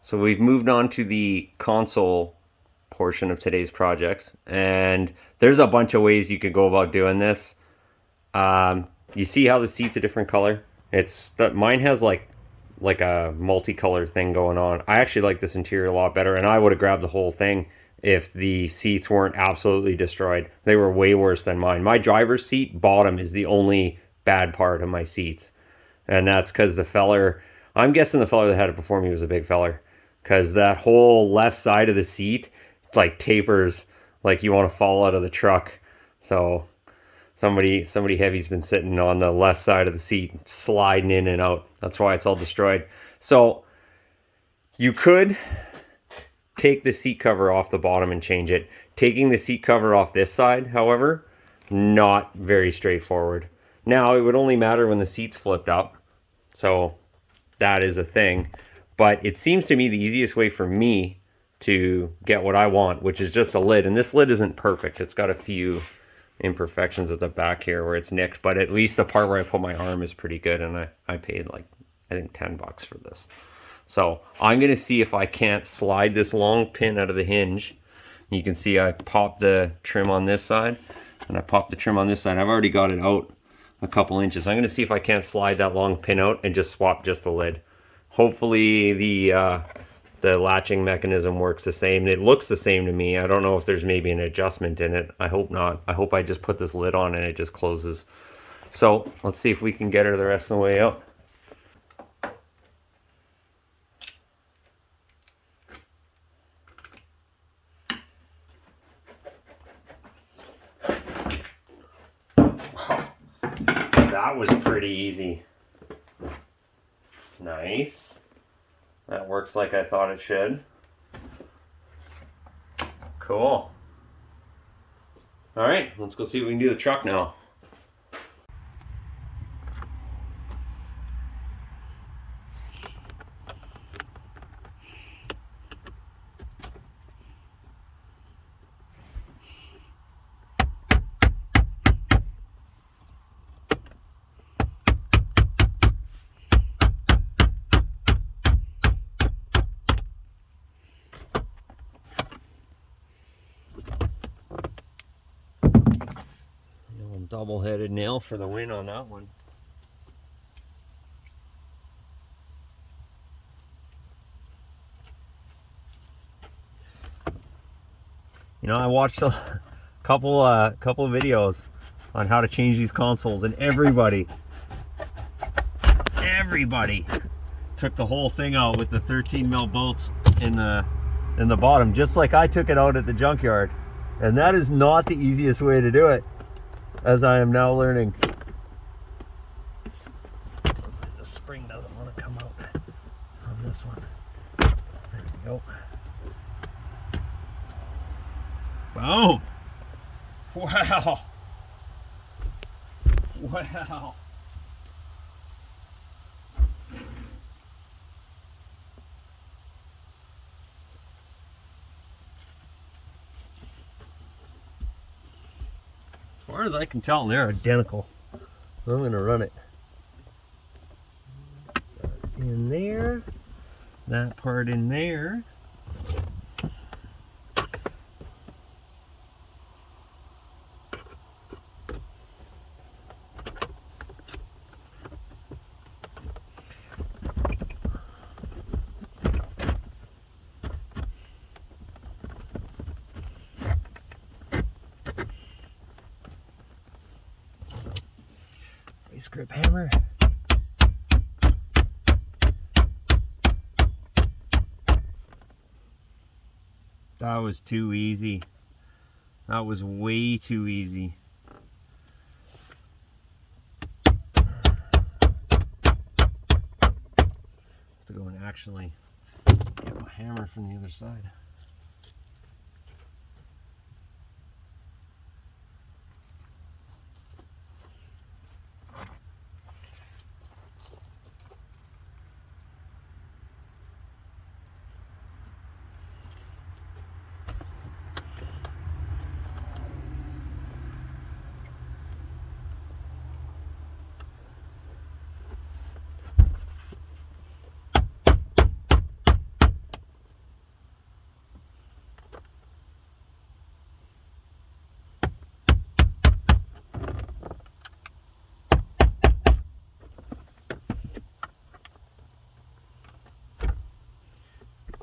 So we've moved on to the console portion of today's projects, and there's a bunch of ways you could go about doing this. You see how the seat's a different color? It's that mine has like a multicolor thing going on. I actually like this interior a lot better, and I would have grabbed the whole thing if the seats weren't absolutely destroyed. They were way worse than mine. My driver's seat bottom is the only bad part of my seats, and that's because the feller. I'm guessing the feller that had it before me was a big feller, because that whole left side of the seat like tapers like you want to fall out of the truck. So somebody heavy's been sitting on the left side of the seat, sliding in and out. That's why it's all destroyed. So you could take the seat cover off the bottom and change it. Taking the seat cover off this side, however, not very straightforward. Now, it would only matter when the seat's flipped up. So that is a thing. But it seems to me the easiest way for me to get what I want, which is just a lid. And this lid isn't perfect. It's got a few imperfections at the back here where it's nicked, but at least the part where I put my arm is pretty good, and I paid like, I think $10 for this. So I'm gonna see if I can't slide this long pin out of the hinge. You can see I popped the trim on this side and I popped the trim on this side. I've already got it out a couple inches. I'm gonna see if I can't slide that long pin out and just swap just the lid. Hopefully the latching mechanism works the same. It looks the same to me. I don't know if there's maybe an adjustment in it. I hope not. I hope I just put this lid on and it just closes. So let's see if we can get her the rest of the way out. That was pretty easy. Nice. That works like I thought it should. Cool. All right, let's go see if we can do the truck now. Double-headed nail for the win on that one. You know, I watched a couple of videos on how to change these consoles, and everybody took the whole thing out with the 13mm bolts in the bottom, just like I took it out at the junkyard. And that is not the easiest way to do it, as I am now learning. The spring doesn't want to come out on this one. There we go. Boom! Wow! Wow! As far as I can tell, they're identical. I'm going to run it in there, that part in there. Vice grip hammer. That was too easy. That was way too easy. Have to go and actually get my hammer from the other side.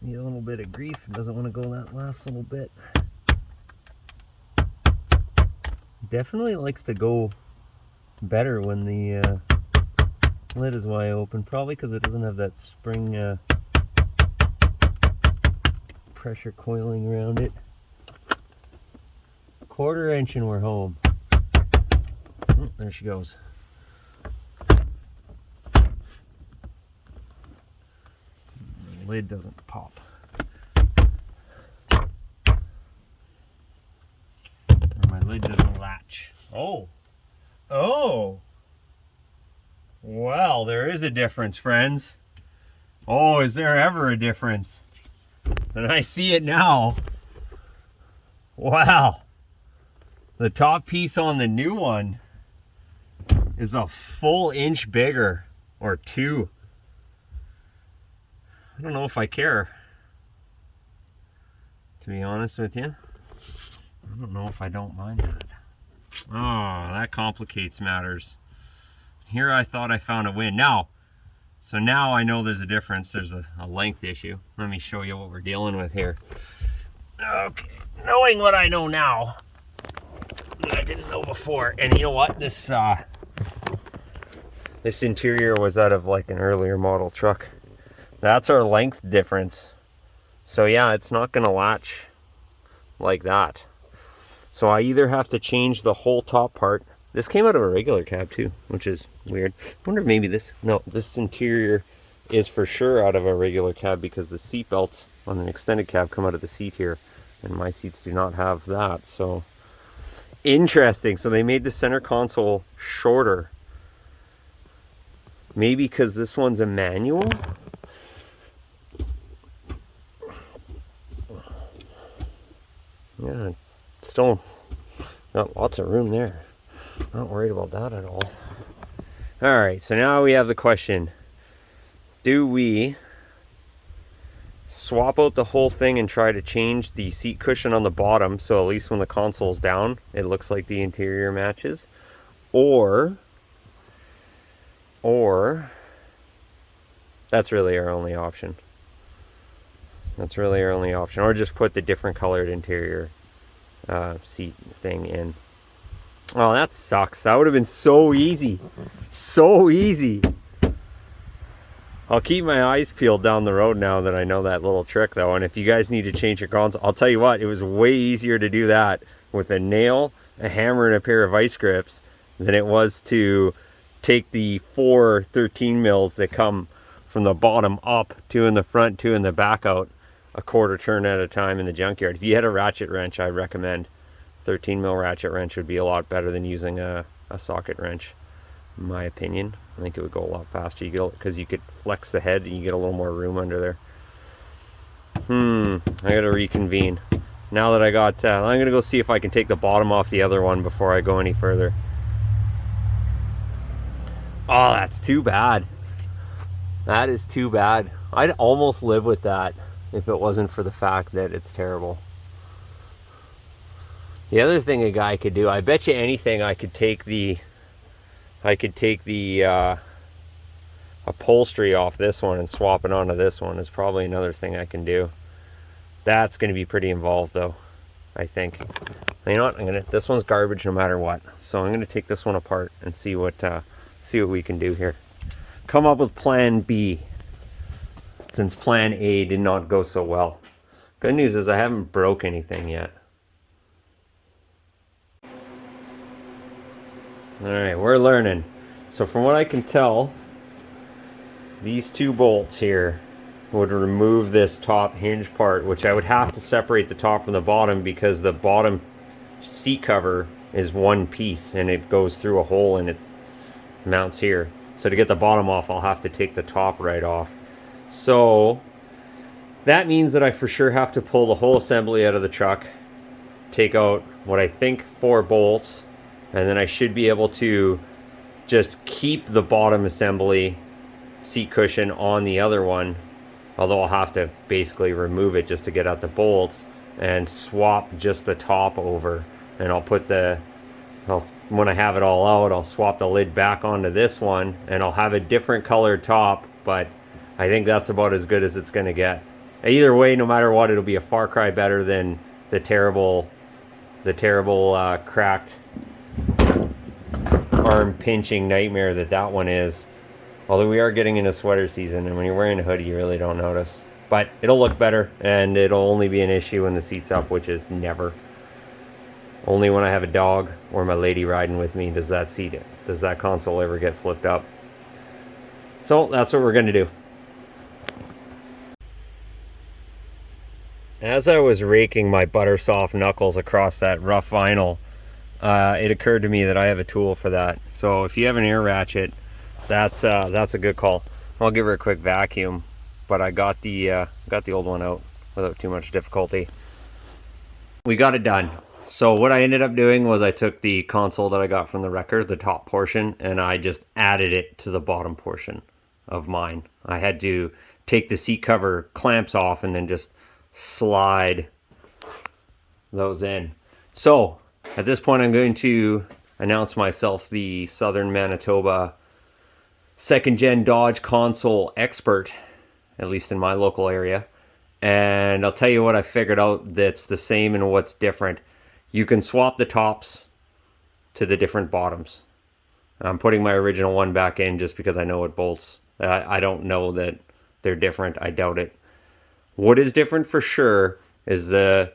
Need a little bit of grief. Doesn't want to go that last little bit. Definitely likes to go better when the lid is wide open, probably because it doesn't have that spring pressure coiling around it. 1/4 inch and we're home. Oh, there she goes. The lid doesn't pop. Or my lid doesn't latch. Oh! Oh! Well, there is a difference, friends. Oh, is there ever a difference? And I see it now. Wow. The top piece on the new one is a full inch bigger, or 2. I don't know if I care, to be honest with you. I don't know if I don't mind that. Oh, that complicates matters. Here I thought I found a win. So now I know there's a difference. There's a length issue. Let me show you what we're dealing with here. Okay, knowing what I know now that I didn't know before, and you know what? This interior was out of like an earlier model truck. That's our length difference. So yeah, it's not gonna latch like that. So I either have to change the whole top part. This came out of a regular cab too, which is weird. I wonder if maybe this interior is for sure out of a regular cab, because the seat belts on an extended cab come out of the seat here, and my seats do not have that. So interesting. So they made the center console shorter. Maybe because this one's a manual? Yeah, still got lots of room there. Not worried about that at all. Alright, so now we have the question. Do we swap out the whole thing and try to change the seat cushion on the bottom, so at least when the console's down, it looks like the interior matches? Or that's really our only option. That's really our only option. Or just put the different colored interior seat thing in. Oh, that sucks. That would have been so easy. So easy. I'll keep my eyes peeled down the road now that I know that little trick though. And if you guys need to change your console, I'll tell you what, it was way easier to do that with a nail, a hammer, and a pair of vice grips than it was to take the 4 13 mils that come from the bottom up, 2 in the front, 2 in the back out, a 1/4 turn at a time in the junkyard. If you had a ratchet wrench, I recommend 13 mil ratchet wrench would be a lot better than using a socket wrench, in my opinion. I think it would go a lot faster. Because you could flex the head and you get a little more room under there. I gotta reconvene. Now that I got, I'm gonna go see if I can take the bottom off the other one before I go any further. Oh, that's too bad. That is too bad. I'd almost live with that if it wasn't for the fact that it's terrible. The other thing a guy could do, I bet you anything I could take the upholstery off this one and swap it onto this one is probably another thing I can do. That's going to be pretty involved though, I think. You know what? This one's garbage no matter what. So I'm going to take this one apart and see what we can do here. Come up with plan B, since plan A did not go so well. Good news is I haven't broke anything yet. Alright, we're learning. So from what I can tell, these 2 bolts here would remove this top hinge part, which I would have to separate the top from the bottom because the bottom seat cover is one piece and it goes through a hole and it mounts here. So to get the bottom off, I'll have to take the top right off. So that means that I for sure have to pull the whole assembly out of the truck, take out what I think 4 bolts, and then I should be able to just keep the bottom assembly seat cushion on the other one, although I'll have to basically remove it just to get out the bolts, and swap just the top over. And I'll put when I have it all out, I'll swap the lid back onto this one, and I'll have a different colored top, but I think that's about as good as it's going to get. Either way, no matter what, it'll be a far cry better than the terrible cracked arm pinching nightmare that one is. Although we are getting into sweater season, and when you're wearing a hoodie, you really don't notice. But it'll look better, and it'll only be an issue when the seat's up, which is never. Only when I have a dog or my lady riding with me does that console ever get flipped up. So that's what we're going to do. As I was raking my butter soft knuckles across that rough vinyl, it occurred to me that I have a tool for that. So if you have an air ratchet, that's a good call. I'll give her a quick vacuum, but I got the old one out without too much difficulty. We got it done. So what I ended up doing was I took the console that I got from the wrecker, the top portion, and I just added it to the bottom portion of mine. I had to take the seat cover clamps off and then just slide those in. So at this point, I'm going to announce myself the Southern Manitoba second gen Dodge console expert, at least in my local area. And I'll tell you what I figured out that's the same and what's different. You can swap the tops to the different bottoms. I'm putting my original one back in just because I know it bolts. I don't know that they're different. I doubt it. What is different for sure is the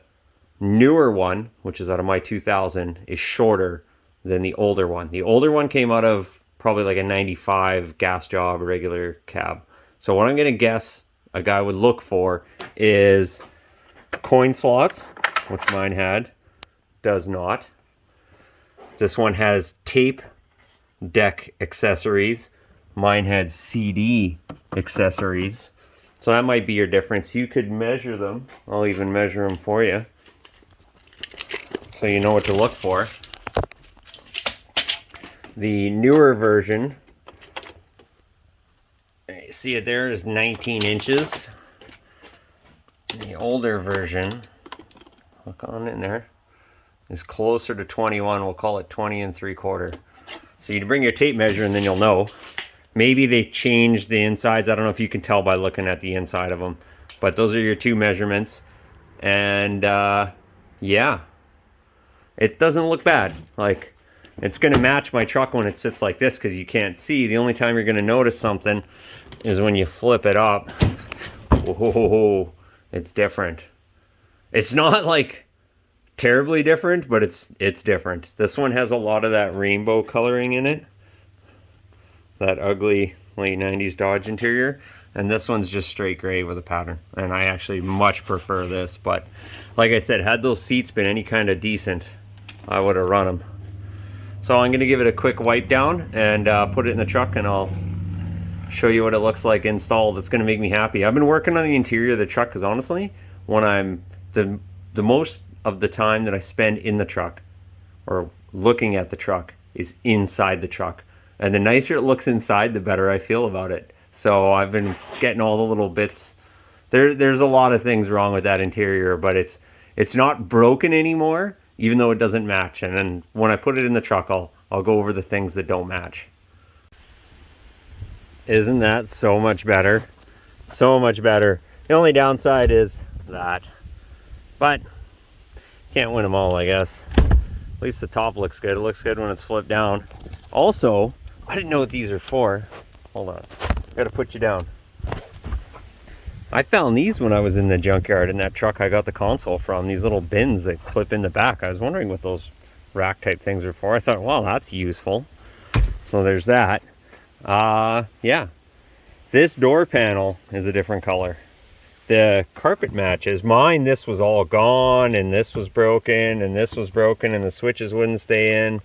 newer one, which is out of my 2000, is shorter than the older one. The older one came out of probably like a 95 gas job, regular cab. So what I'm going to guess a guy would look for is coin slots, which mine had. Does not. This one has tape deck accessories. Mine had CD accessories. So that might be your difference. You could measure them. I'll even measure them for you, so you know what to look for. The newer version, you see it there, is 19 inches. The older version, look on in there, is closer to 21. We'll call it 20 3/4. So you bring your tape measure and then you'll know. Maybe they changed the insides. I don't know if you can tell by looking at the inside of them. But those are your two measurements. And yeah, it doesn't look bad. Like, it's going to match my truck when it sits like this because you can't see. The only time you're going to notice something is when you flip it up. Whoa, it's different. It's not like terribly different, but it's different. This one has a lot of that rainbow coloring in it. That ugly late 90s Dodge interior. And this one's just straight gray with a pattern. And I actually much prefer this. But like I said, had those seats been any kind of decent, I would have run them. So I'm going to give it a quick wipe down and put it in the truck, and I'll show you what it looks like installed. It's going to make me happy. I've been working on the interior of the truck because honestly, when I'm the most of the time that I spend in the truck or looking at the truck is inside the truck. And the nicer it looks inside, the better I feel about it. So I've been getting all the little bits. There's a lot of things wrong with that interior, but it's not broken anymore, even though it doesn't match. And then when I put it in the truck, I'll go over the things that don't match. Isn't that so much better? So much better. The only downside is that. But can't win them all, I guess. At least the top looks good. It looks good when it's flipped down. Also, I didn't know what these are for. Hold on. I gotta put you down. I found these when I was in the junkyard in that truck I got the console from. These little bins that clip in the back. I was wondering what those rack type things are for. I thought, well, that's useful. So there's that. Yeah. This door panel is a different color. The carpet matches. Mine, this was all gone, and this was broken, and this was broken, and the switches wouldn't stay in.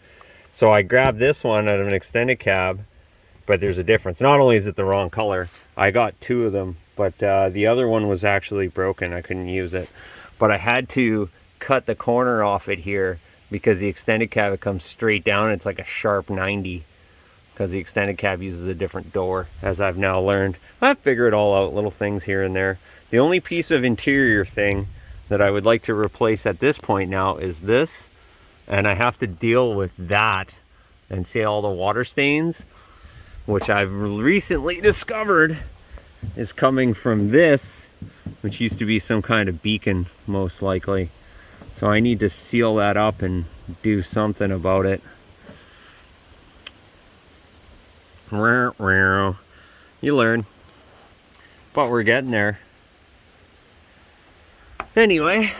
So I grabbed this one out of an extended cab, but there's a difference. Not only is it the wrong color, I got two of them, but the other one was actually broken. I couldn't use it. But I had to cut the corner off it here because the extended cab, it comes straight down. It's like a sharp 90 because the extended cab uses a different door, as I've now learned. I figure it all out, little things here and there. The only piece of interior thing that I would like to replace at this point now is this. And I have to deal with that and see all the water stains, which I've recently discovered is coming from this which used to be some kind of beacon, most likely. So I need to seal that up and do something about it. You learn. But we're getting there. Anyway,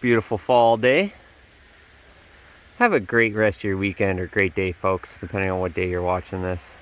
beautiful fall day. Have a great rest of your weekend, or great day, folks, depending on what day you're watching this.